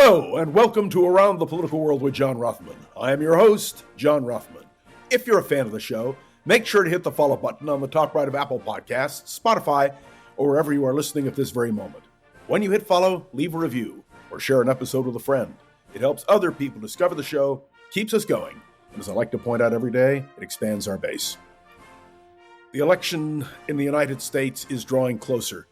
Hello, and welcome to Around the Political World with John Rothman. I am your host, John Rothman. If you're a fan of the show, make sure to hit the follow button on the top right of Apple Podcasts, Spotify, or wherever you are listening at this very moment. When you hit follow, leave a review or share an episode with a friend. It helps other people discover the show, keeps us going, and as I like to point out every day, it expands our base. The election in the United States is drawing closer.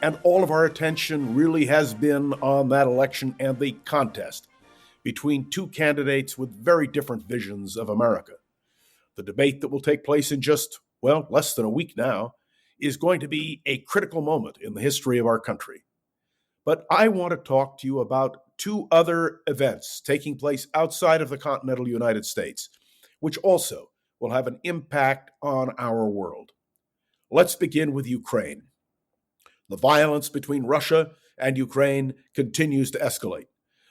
And all of our attention really has been on that election and the contest between two candidates with very different visions of America. The debate that will take place in just, less than a week now is going to be a critical moment in the history of our country. But I want to talk to you about two other events taking place outside of the continental United States, which also will have an impact on our world. Let's begin with Ukraine. The violence between Russia and Ukraine continues to escalate.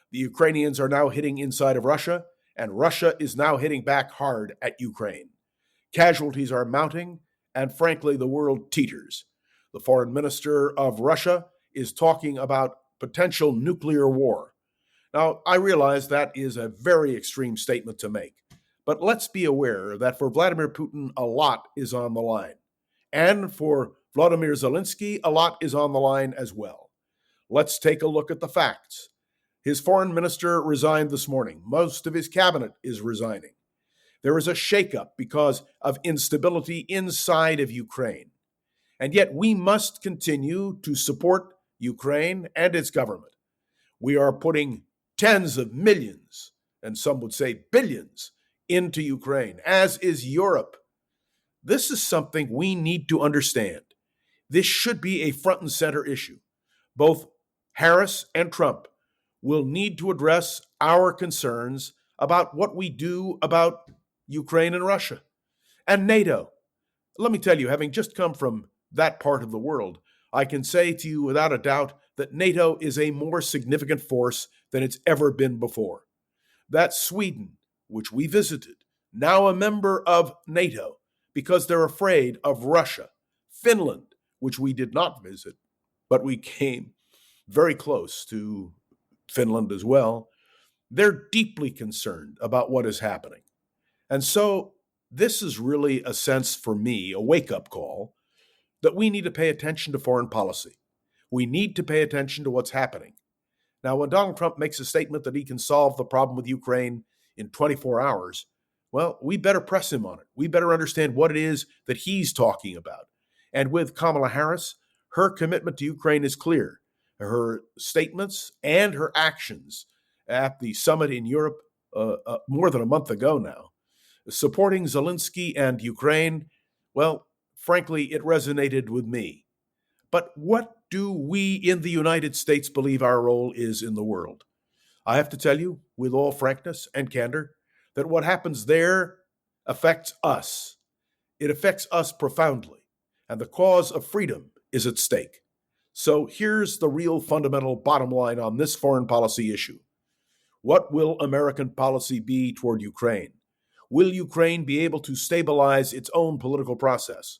The Ukrainians are now hitting inside of Russia, and Russia is now hitting back hard at Ukraine. Casualties are mounting, and frankly, the world teeters. The foreign minister of Russia is talking about potential nuclear war. Now, I realize that is a very extreme statement to make, but let's be aware that for Vladimir Putin, a lot is on the line. And for Volodymyr Zelensky, a lot is on the line as well. Let's take a look at the facts. His foreign minister resigned this morning. Most of his cabinet is resigning. There is a shakeup because of instability inside of Ukraine. And yet we must continue to support Ukraine and its government. We are putting tens of millions, and some would say billions, into Ukraine, as is Europe. This is something we need to understand. This should be a front and center issue. Both Harris and Trump will need to address our concerns about what we do about Ukraine and Russia and NATO. Let me tell you, having just come from that part of the world, I can say to you without a doubt that NATO is a more significant force than it's ever been before. That Sweden, which we visited, now a member of NATO because they're afraid of Russia. Finland, which we did not visit, but we came very close to Finland as well. They're deeply concerned about what is happening. And so this is really a sense for me, a wake-up call, that we need to pay attention to foreign policy. We need to pay attention to what's happening. Now, when Donald Trump makes a statement that he can solve the problem with Ukraine in 24 hours, we better press him on it. We better understand what it is that he's talking about. And with Kamala Harris, her commitment to Ukraine is clear. Her statements and her actions at the summit in Europe more than a month ago now, supporting Zelensky and Ukraine, frankly, it resonated with me. But what do we in the United States believe our role is in the world? I have to tell you, with all frankness and candor, that what happens there affects us. It affects us profoundly. And the cause of freedom is at stake. So here's the real fundamental bottom line on this foreign policy issue. What will American policy be toward Ukraine? Will Ukraine be able to stabilize its own political process?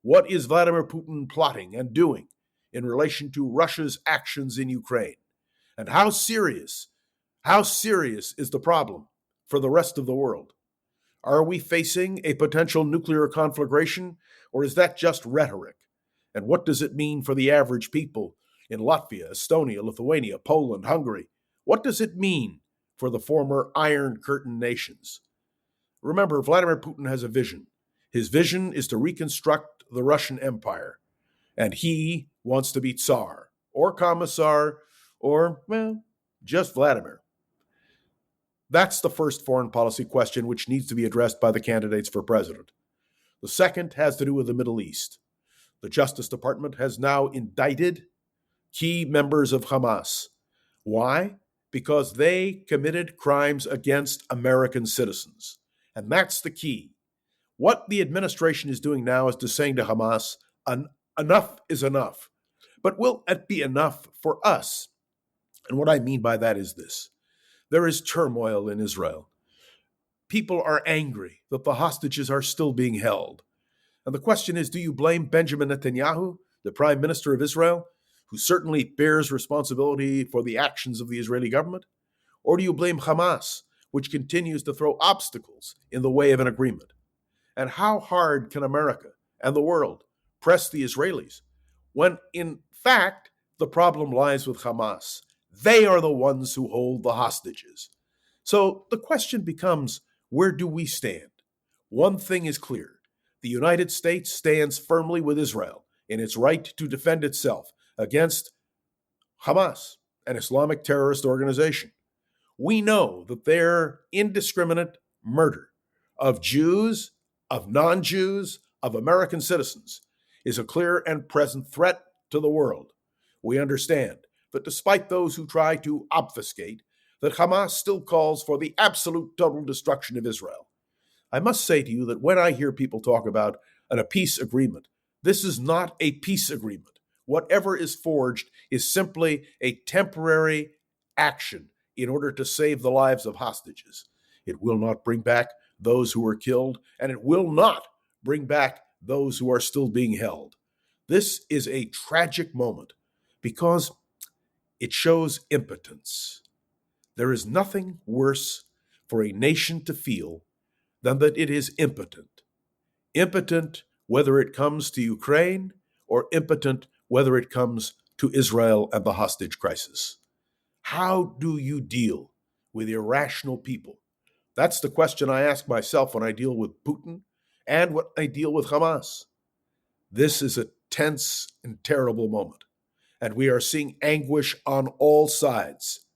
What is Vladimir Putin plotting and doing in relation to Russia's actions in Ukraine? And how serious is the problem for the rest of the world? Are we facing a potential nuclear conflagration, or is that just rhetoric? And what does it mean for the average people in Latvia, Estonia, Lithuania, Poland, Hungary? What does it mean for the former Iron Curtain nations? Remember, Vladimir Putin has a vision. His vision is to reconstruct the Russian Empire, and he wants to be Tsar, or Commissar, or, just Vladimir. That's the first foreign policy question which needs to be addressed by the candidates for president. The second has to do with the Middle East. The Justice Department has now indicted key members of Hamas. Why? Because they committed crimes against American citizens. And that's the key. What the administration is doing now is to saying to Hamas, enough is enough. But will it be enough for us? And what I mean by that is this. There is turmoil in Israel. People are angry that the hostages are still being held. And the question is, do you blame Benjamin Netanyahu, the prime minister of Israel, who certainly bears responsibility for the actions of the Israeli government? Or do you blame Hamas, which continues to throw obstacles in the way of an agreement? And how hard can America and the world press the Israelis when, in fact, the problem lies with Hamas? They are the ones who hold the hostages. So the question becomes, where do we stand? One thing is clear. The United States stands firmly with Israel in its right to defend itself against Hamas, an Islamic terrorist organization. We know that their indiscriminate murder of Jews, of non-Jews, of American citizens is a clear and present threat to the world. We understand that despite those who try to obfuscate, that Hamas still calls for the absolute total destruction of Israel. I must say to you that when I hear people talk about a peace agreement, this is not a peace agreement. Whatever is forged is simply a temporary action in order to save the lives of hostages. It will not bring back those who were killed, and it will not bring back those who are still being held. This is a tragic moment because it shows impotence. There is nothing worse for a nation to feel than that it is impotent. Impotent whether it comes to Ukraine or impotent whether it comes to Israel and the hostage crisis. How do you deal with irrational people? That's the question I ask myself when I deal with Putin and when I deal with Hamas. This is a tense and terrible moment, and we are seeing anguish on all sides.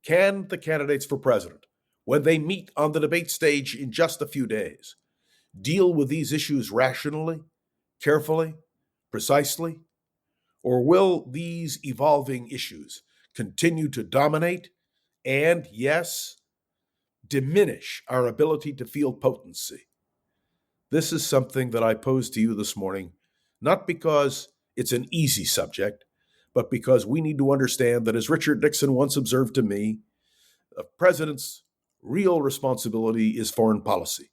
Can the candidates for president, when they meet on the debate stage in just a few days, deal with these issues rationally, carefully, precisely? Or will these evolving issues continue to dominate and, yes, diminish our ability to feel potency? This is something that I pose to you this morning, not because it's an easy subject, but because we need to understand that, as Richard Nixon once observed to me, a president's real responsibility is foreign policy.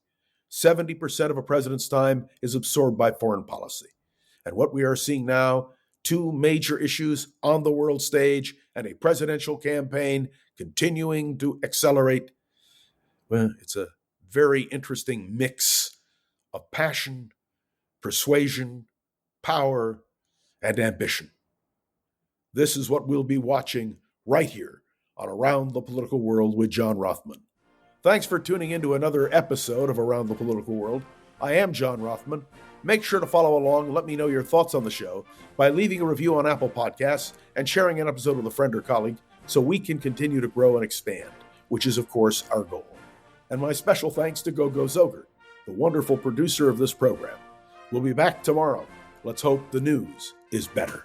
70% of a president's time is absorbed by foreign policy. And what we are seeing now, two major issues on the world stage and a presidential campaign continuing to accelerate, well, it's a very interesting mix of passion, persuasion, power, and ambition. This is what we'll be watching right here on Around the Political World with John Rothman. Thanks for tuning in to another episode of Around the Political World. I am John Rothman. Make sure to follow along and let me know your thoughts on the show by leaving a review on Apple Podcasts and sharing an episode with a friend or colleague so we can continue to grow and expand, which is, of course, our goal. And my special thanks to Gogo Zoger, the wonderful producer of this program. We'll be back tomorrow. Let's hope the news is better.